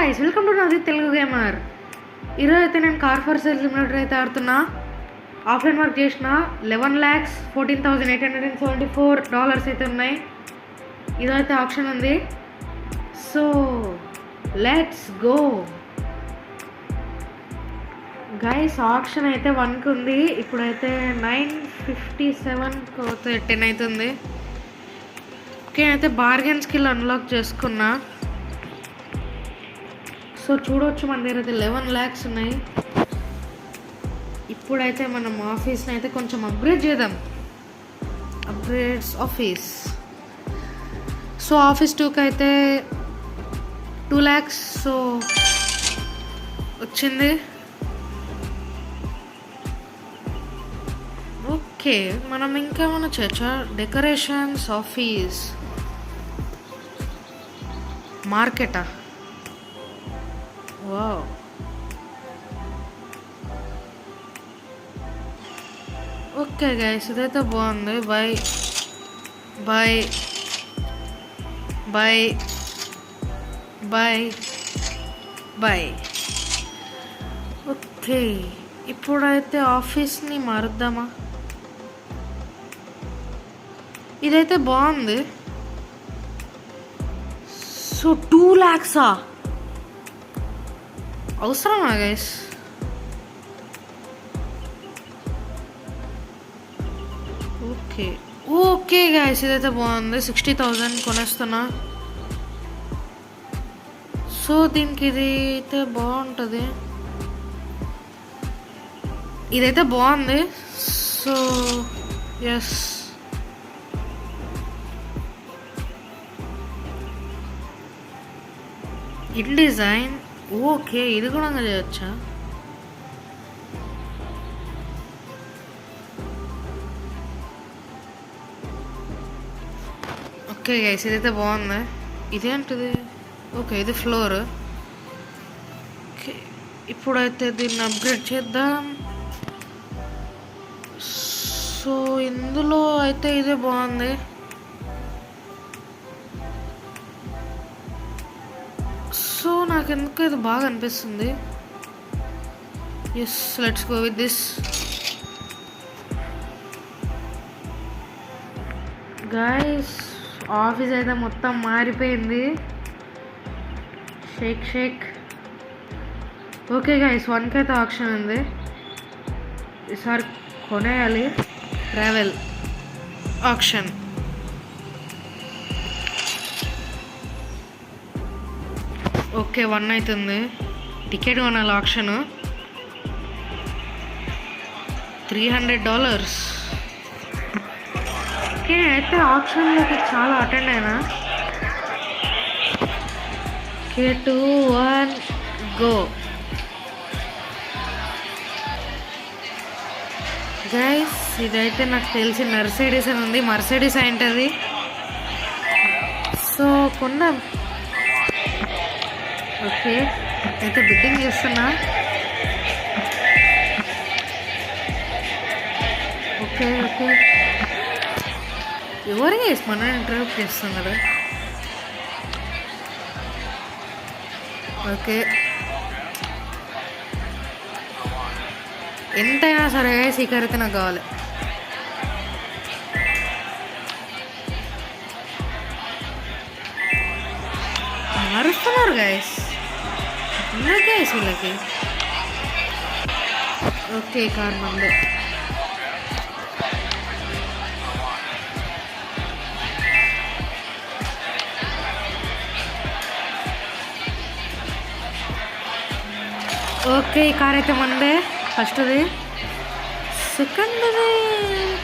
Guys, welcome to నాది Telugu gamer. ఈరోజు అయితే నేను కార్ ఫర్ సేల్ సిమ్యులేటర్ అయితే ఆడుతున్నా. ఆఫ్లైన్ వర్క్ చేసిన. 11,14,874 డాలర్స్ అయితే ఉన్నాయి. ఇదైతే ఆప్షన్ ఉంది. So let's go guys. Option అయితే 1కి ఉంది. ఇప్పుడైతే 9:57 10 అవుతుంది. ఓకే, అయితే బార్గెన్ స్కిల్ అన్లాక్ చేసుకున్నా. సో చూడవచ్చు, మన దగ్గర అయితే 11 lakhs ఉన్నాయి. ఇప్పుడైతే మనం ఆఫీస్ని అయితే కొంచెం అప్గ్రేడ్ చేద్దాం. Upgrades office. సో ఆఫీస్ 2కి అయితే 2 lakhs సో వచ్చింది. ఓకే, మనం ఇంకేమైనా చేయొచ్చా? డెకరేషన్స్ ఆఫీస్, మార్కెటా? వావ్, ఓకే గైస్, ఇదైతే బాగుంది. Bye bye bye bye bye. Okay, ఇప్పుడైతే ఆఫీస్ని మారుద్దామా? ఇదైతే బాగుంది. సో 2 lakhs అవసరమా గైస్? ఓకే ఓకే గైస్, ఇదైతే బాగుంది. 60,000 కొనేస్తున్నా. సో దీనికి ఇది అయితే బాగుంటుంది. ఇదైతే బాగుంది. So yes, in design. Okay, ఇది కూడా చేయొచ్చా? ఓకే గైస్, ఇదైతే బాగుంది. ఇదేంటిది? ఓకే, ఇది ఫ్లోర్. ఓకే, ఇప్పుడైతే దీన్ని అప్గ్రేడ్ చేద్దాం. సో ఇందులో అయితే ఇదే బాగుంది. సో నాకు ఎందుకు ఇది బాగా అనిపిస్తుంది. Yes, let's go with this. Guys, office అయితే మొత్తం మారిపోయింది. షేక్ షేక్. ఓకే గైస్, 1కి అయితే ఆప్షన్ ఉంది. ఈసారి కొనేయాలి. Travel option. ఓకే, 1 అవుతుంది. టికెట్ కొనాలి. ఆప్షన్ $300. ఓకే, అయితే ఆప్షన్లోకి చాలా అటెండ్ అయినా. Okay, 2, 1 go. గైస్, ఇదైతే నాకు తెలిసి మెర్సిడీస్ అని ఉంది. మెర్సిడీస్ ఏంటది? సో కొన్నాం. ఓకే, అయితే బిడ్డింగ్ చేస్తున్నా. ఓకే ఓకే, ఎవరు మన ఇంటర్వ్యూ చేస్తున్నారు? ఓకే, ఎంతైనా సరే సీకర్ అయితే నాకు కావాలి. మారుస్తున్నారు గైస్, గైస్ వీళ్ళకి. ఓకే, కార్ మందే. ఓకే, ఈ కార్ అయితే మందే. ఫస్ట్ది, సెకండ్ది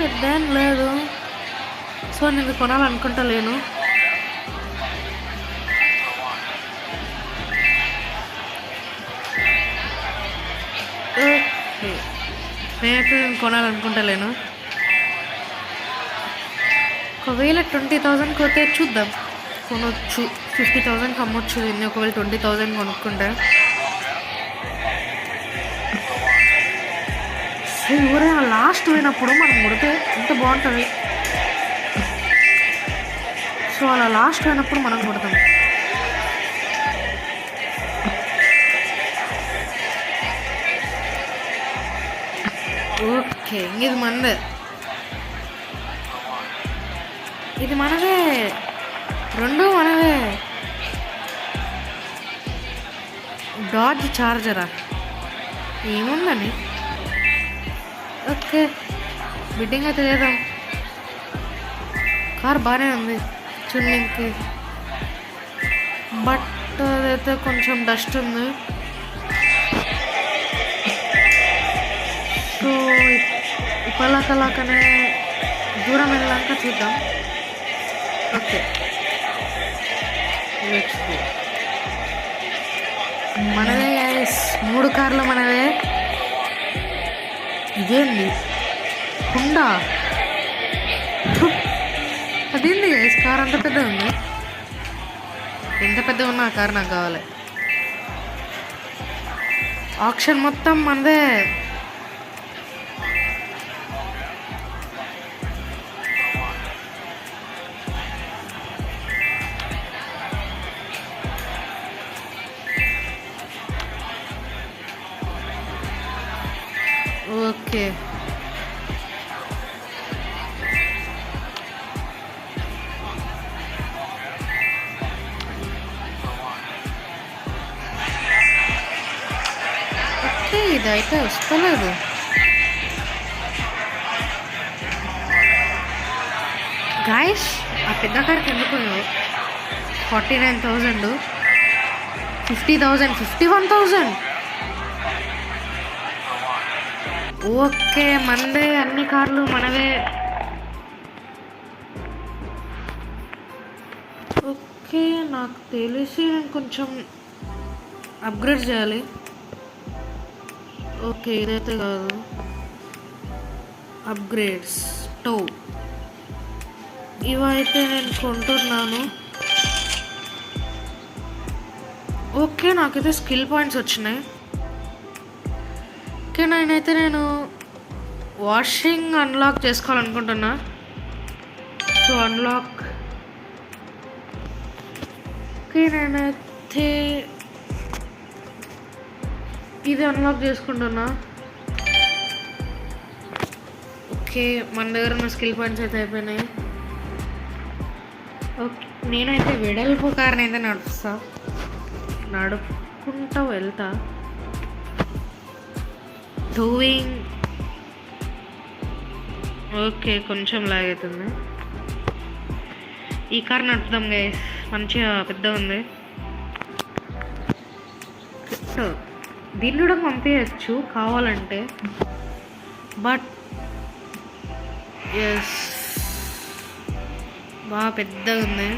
పెద్ద ఏం లేదు. సో నేను కొనాలనుకుంటా లేను. నేనైతే కొనాలనుకుంటలేను. ఒకవేళ 20,000 పోతే చూద్దాం, కొనవచ్చు. 50,000 అమ్మొచ్చు దీన్ని ఒకవేళ 20,000 కొనుక్కుంటా. ఎవరైనా లాస్ట్ పోయినప్పుడు మనం కొడితే ఎంత బాగుంటుంది. సో అలా లాస్ట్ పోయినప్పుడు మనం కొడతాం. ఓకే, ఇది మనదే, ఇది మనదే, రెండు మనవే. డాడ్జ్ చార్జరా ఏముందని. ఓకే, బిడ్డింగ్ అయితే చేద్దాం. కార్ బాగానే ఉంది చూడడానికి, బట్ అదైతే కొంచెం డస్ట్ ఉంది. సో ఇప్పలాకలాకనే దూరం వెళ్ళాక చూద్దాం. ఓకే, మనవే గైస్, 3 కార్లు మనవే. ఇదేంది హుండా, అదేంది గైస్ కార్ అంత పెద్ద ఉంది. ఎంత పెద్దగా ఉన్నా ఆ కార్ నాకు కావాలి. ఆప్షన్ మొత్తం మనదే. ఓకే, ఇదైతే వస్తలేదు. గాయస్ ఆ పెద్ద కార్కి ఎందుకు 49,000, 50,000, 51,000. ఓకే, మనదే, అన్ని కార్లు మనవే. ఓకే, నాకు తెలిసి నేను కొంచెం అప్గ్రేడ్ చేయాలి. ఓకే, ఇదైతే కాదు. అప్గ్రేడ్స్ టో ఇవైతే నేను కొంటున్నాను. ఓకే, నాకైతే స్కిల్ పాయింట్స్ వచ్చినాయి. ఓకే, నేను వాషింగ్ అన్లాక్ చేసుకోవాలనుకుంటున్నా. So unlock. ఓకే, నేనైతే ఇది అన్లాక్ చేసుకుంటున్నా. ఓకే, మన దగ్గర ఉన్న స్కిల్ పాయింట్స్ అయితే అయిపోయినాయి. ఓకే, నేనైతే వెడల్పు కార్ని అయితే నడుపుకుంటూ వెళ్తా. టూవింగ్. ఓకే, కొంచెం లాగ్ అవుతుంది. ఈ కార్ నడుపుదాం గైస్, మంచిగా పెద్ద ఉంది. దీన్ని కూడా పంపించచ్చు కావాలంటే, బట్ ఎస్ బాగా పెద్దగా ఉంది.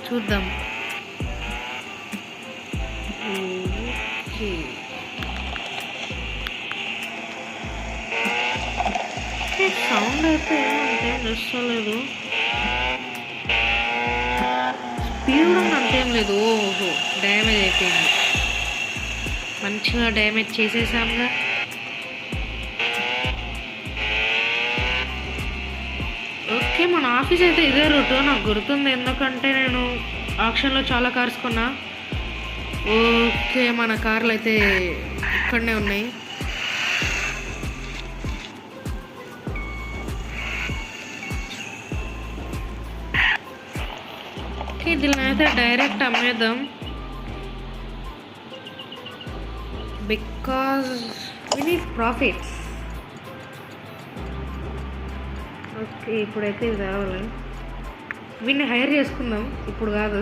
చూద్దాం. ఓకే, సౌండ్ అయితే ఏమంతేం వస్తలేదు, స్పీడ్ కూడా అంతేం లేదు. ఓహో, డ్యామేజ్ అయిపోయింది. మంచిగా డ్యామేజ్ చేసేసాంగా. ఓకే, మన ఆఫీస్ అయితే ఇదే రూట్ నాకు గుర్తుంది, ఎందుకంటే నేను ఆక్షన్లో చాలా కార్స్ కొన్నా. ఓకే, మన కార్లు అయితే ఇక్కడనే ఉన్నాయి. ఓకే, దీన్ని అయితే డైరెక్ట్ అమ్మేద్దాం, because we need profits. Okay, ఇప్పుడైతే ఇది కావాలి. వీడిని హైర్ చేసుకుందాం, ఇప్పుడు కాదు.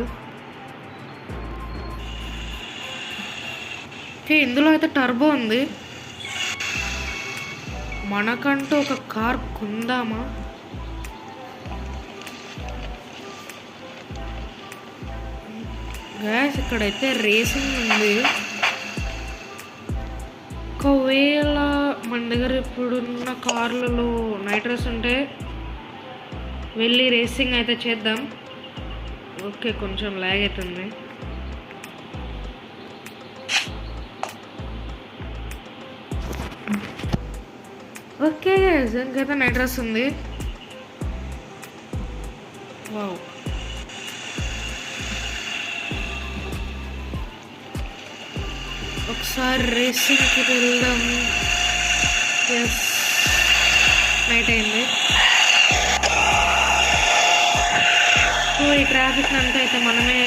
ఓకే, ఇందులో అయితే టర్బో ఉంది. మనకంటూ ఒక కార్ కొందామా? గ్యాస్ ఇక్కడైతే రేసింగ్ ఉంది. ఒకవేళ మన దగ్గర ఇప్పుడున్న కార్లలో నైట్రస్ ఉంటే వెళ్ళి రేసింగ్ అయితే చేద్దాం. ఓకే, కొంచెం లాగ్ అవుతుంది. ఓకే, ఇంకైతే నైట్రస్ ఉంది. వావ్, ఒకసారి రేసింగ్కి వెళ్దాం. ఎస్, నైట్ అయింది. సో ఈ ట్రాఫిక్ అంతా అయితే మనమే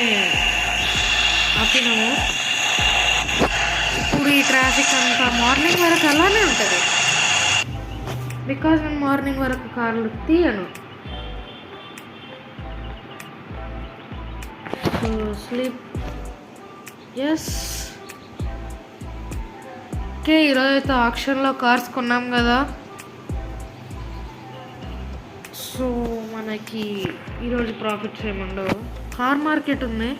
ఆపినాము. ఇప్పుడు ఈ ట్రాఫిక్ అంతా మార్నింగ్ వరకు అలానే ఉంటుంది, బికాజ్ నేను మార్నింగ్ వరకు కార్లు తీయను. So sleep. Yes, okay. ఈరోజు అయితే ఆక్షన్లో కార్స్ కొన్నాం కదా, సో మనకి ఈరోజు ప్రాఫిట్స్ ఏముండవు. కార్ మార్కెట్ ఉంది,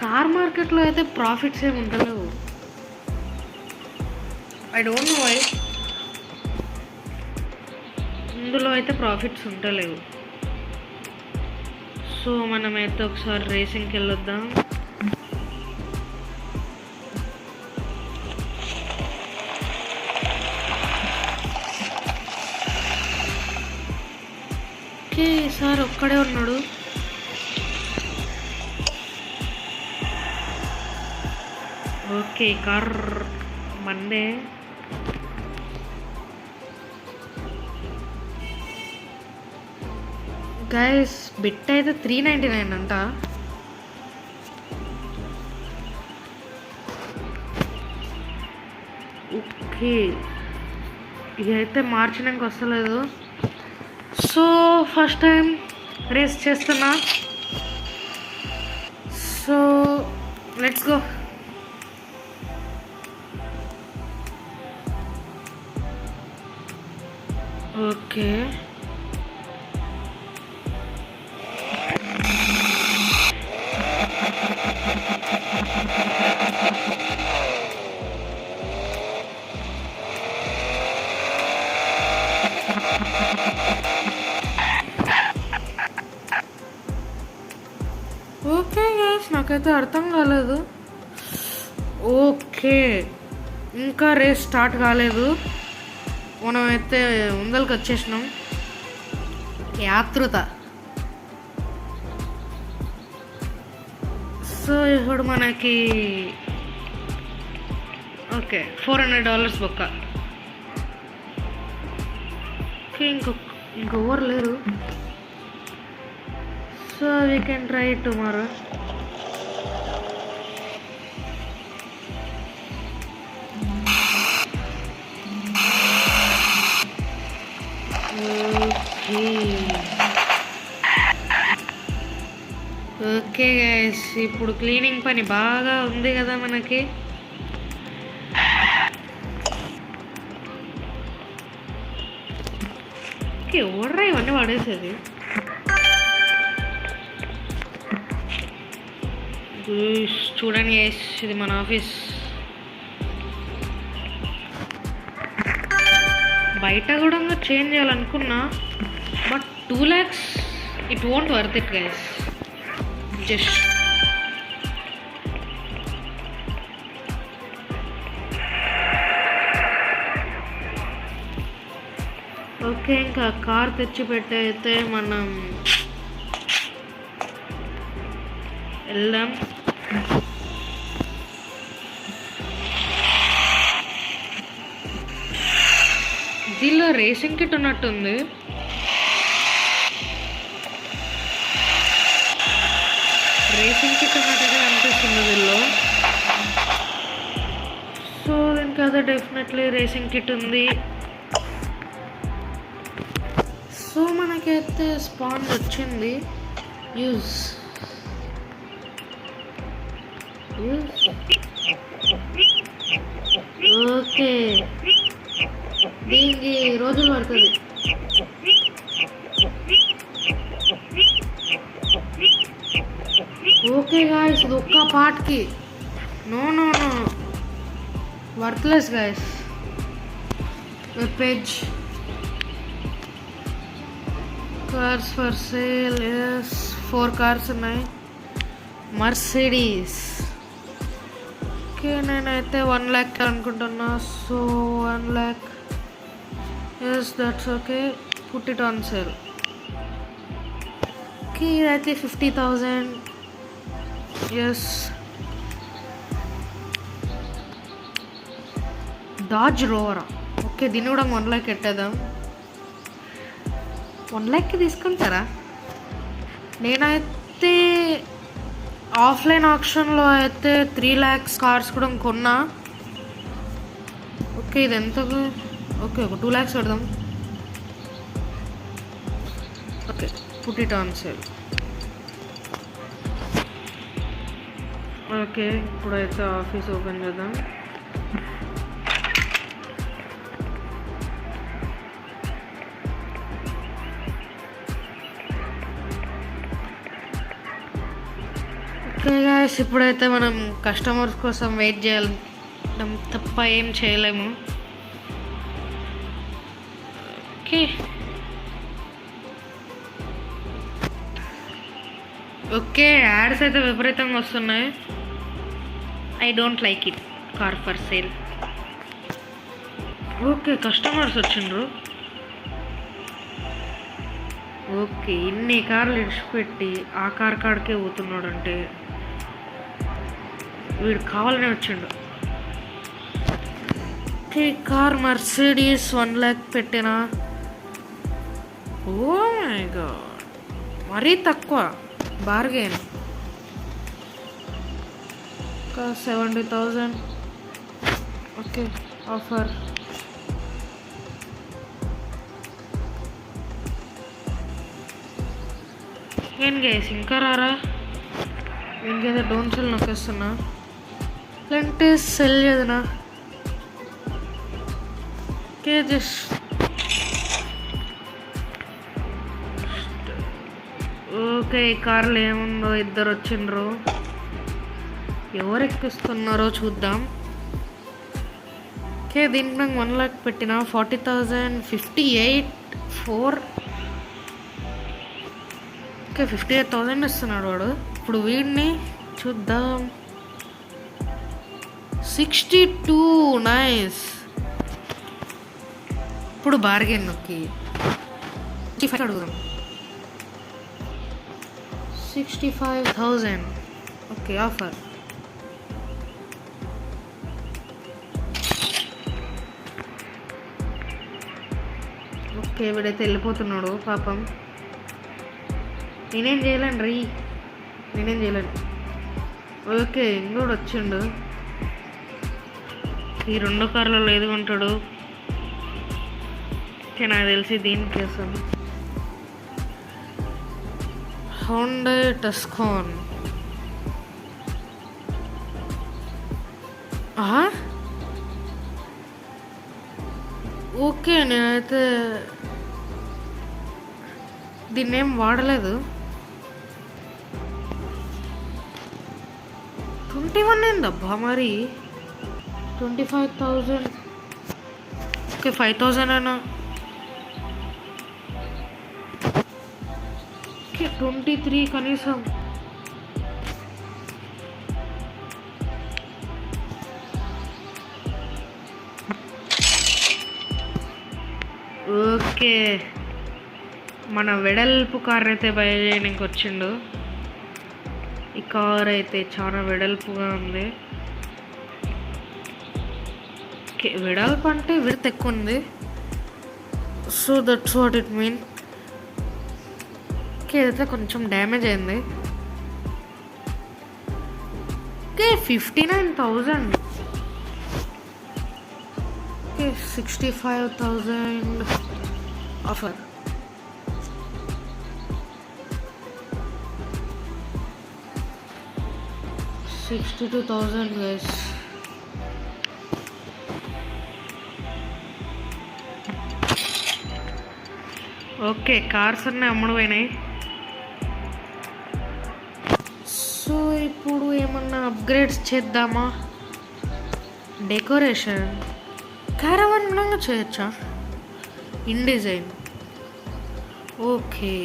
కార్ మార్కెట్లో అయితే ప్రాఫిట్స్ ఏమి ఉండలేవు. ఐ డోంట్ నో వై, ఇందులో అయితే ప్రాఫిట్స్ ఉండలేవు. సో మనమైతే ఒకసారి రేసింగ్కి వెళ్ళొద్దాం. ఓకే, సార్ ఒక్కడే ఉన్నాడు. Okay, car Monday. Guys bit అయితే 399 అంట. ఓకే, ఇదైతే మార్చినాక వస్తలేదు. సో ఫస్ట్ టైం రేస్ చేస్తున్నా, so let's go. Okay, okay guys, నాకైతే అర్థం కాలేదు. ఓకే, ఇంకా రేస్ స్టార్ట్ కాలేదు, మనమైతే ముందరికి వచ్చేసినాం. ఆతృత. సో ఇప్పుడు మనకి ఓకే $400 బొక్క. ఓకే, ఇంకొవ్వరు లేరు. So we can try tomorrow. Okay guys, ఇప్పుడు క్లీనింగ్ పని బాగా ఉంది కదా మనకి. ఓకే, ఓడరా ఇవన్నీ పడేసేది. చూడండి గైస్, ఇది మన ఆఫీస్. బయట కూడా చేంజ్ చేయాలనుకున్నా, but 2 lakhs it won't worth it guys. Just okay, ఇంకా కార్ తెచ్చి పెట్టయితే మనం వెళ్దాం. దీనిలో రేసింగ్ కిట్ ఉన్నట్టుంది. రేసింగ్ కిట్ ఉన్నట్టుగా అనిపిస్తుంది దీనిలో. సో దీనికి అదే డెఫినెట్లీ రేసింగ్ కిట్ ఉంది. సో మనకైతే స్పాంజ్ వచ్చింది. యూజ్ ఓకే, దీనికి రోజులు పడుతుంది. ఓకే గాయస్, ఇది ఒక్క పార్ట్కి no worthless guys. Web page, cars for sale. Yes, 4 cars ఉన్నాయి. మర్సిడీస్. ఓకే, నేనైతే 1 lakh అనుకుంటున్నా. So 1 lakh. Yes, that's okay. Put it on sale. Okay, ఇదైతే 50,000. ఎస్, డాజ్ రోవరా. ఓకే, ఓకే, దీన్ని కూడా 1 lakh పెట్టేద్దాం. 1 lakh తీసుకుంటారా? నేనైతే ఆఫ్లైన్ ఆప్షన్లో అయితే 3 lakhs కార్స్ కూడా కొన్నా. ఓకే, ఇది ఎంతకు? ఓకే, ఒక 2 lakhs పెడదాం. Okay, put it on sale. Okay, ఇప్పుడైతే ఆఫీస్ ఓపెన్ చేద్దాం. ఓకే గాయ్స్, ఇప్పుడైతే మనం కస్టమర్స్ కోసం వెయిట్ చేయాలి తప్ప ఏం చేయలేము. ఓకే ఓకే, యాడ్స్ అయితే విపరీతంగా వస్తున్నాయి. I don't like it. Car for sale. Okay, customers వచ్చిండ్రు. ఓకే, ఇన్ని కార్లు ఇడిచిపెట్టి ఆ కార్ కాడికే పోతున్నాడు అంటే వీడు కావాలనే వచ్చిండు. ఓకే, కార్ మర్సిడీస్ 1 lakh పెట్టినా. ఓ మై గాడ్, మరీ తక్కువ. బార్గెన్. ఒక 70,000. Okay, offer. ఏం గైస్, ఇంకా రారా? ఇంకేదో డోంట్ సెల్ నొక్కేస్తున్నా. లేదంటే సెల్ చేదనా? ఓకే, ఓకే, ఈ కార్లో ఏముందో. ఇద్దరు వచ్చిండ్రు. ఎవరు ఎక్కిస్తున్నారో చూద్దాం. ఓకే, దీనికి నాకు 1 lakh పెట్టిన. 40,000. 58. 4. ఓకే, 58,000 ఇస్తున్నాడు వాడు. ఇప్పుడు వీడిని చూద్దాం. 62. నైస్. ఇప్పుడు బార్గెన్ నొక్కి 65 అడుగుదాం. 65,000. Okay, offer. ఓకే, వీడైతే వెళ్ళిపోతున్నాడు పాపం. నేనేం చేయలేను రీ, నేనేం చేయలేను. ఓకే, ఇంకోటి వచ్చిండు. ఈ 2 కార్లలో ఏది కొంటాడు? ఓకే, నాకు తెలిసి దీనికోసం హోండా టస్కాన్. ఓకే, నేనైతే దీన్ని ఏం వాడలేదు. 21 ఏందబ్బా మరి? 25,000. ఓకే, 5,000 అయినా. ఓకే, 23 కనీసం. ఓకే, మన వెడల్పు కార్ అయితే బై చేయడానికి వచ్చిండు. ఈ కార్ అయితే చాలా వెడల్పుగా ఉంది. ఓకే, వెడల్పు అంటే విడత ఎక్కువ ఉంది. So that's what it mean. Okay, ఇదైతే కొంచెం డ్యామేజ్ అయింది. Okay, 59,000. Okay, 65,000 offer. $62,000 guys. Okay, cars అన్నీ అమ్ముడు పోయినాయి. సో ఇప్పుడు ఏమన్నా అప్గ్రేడ్స్ చేద్దామా? డెకరేషన్ క్యారవాన్ కూడా చేయొచ్చా? In design. ఓకే,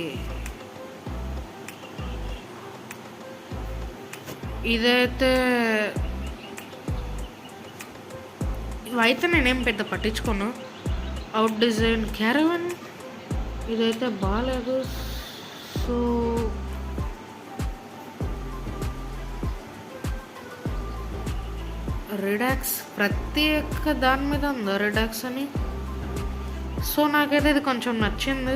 ఇదైతే ఇవైతే నేనేం పెద్ద పట్టించుకోను. అవుట్ డిజైన్ క్యారవాన్ ఇదైతే బాగాలేదు. సో రిడాక్స్ ప్రతి ఒక్క దాని మీద ఉందా రిడాక్స్ అని? సో నాకైతే ఇది కొంచెం నచ్చింది.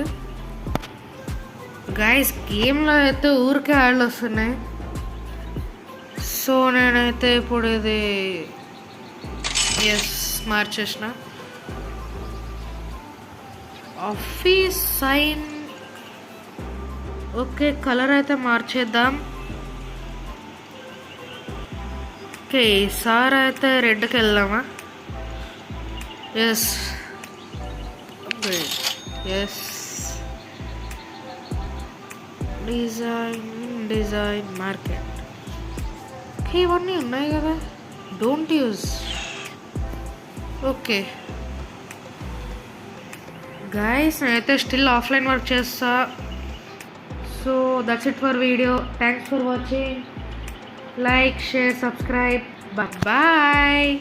గైస్ గేమ్లో అయితే ఊరికే యాడ్లు వస్తున్నాయి. సో నేనైతే ఇప్పుడు ఇది మార్చేసిన. ఆఫీస్ సైన్ ఓకే, కలర్ అయితే మార్చేద్దాం. ఓకే ఈసారి అయితే రెడ్కి వెళ్దామా? Yes design market. ఓకే ఇవన్నీ ఉన్నాయి కదా, డోంట్ యూజ్. ఓకే గైస్ నేనైతే స్టిల్ ఆఫ్లైన్ వర్క్ చేస్తా. So that's it for video. Thanks for watching. Like, share, subscribe. Bye.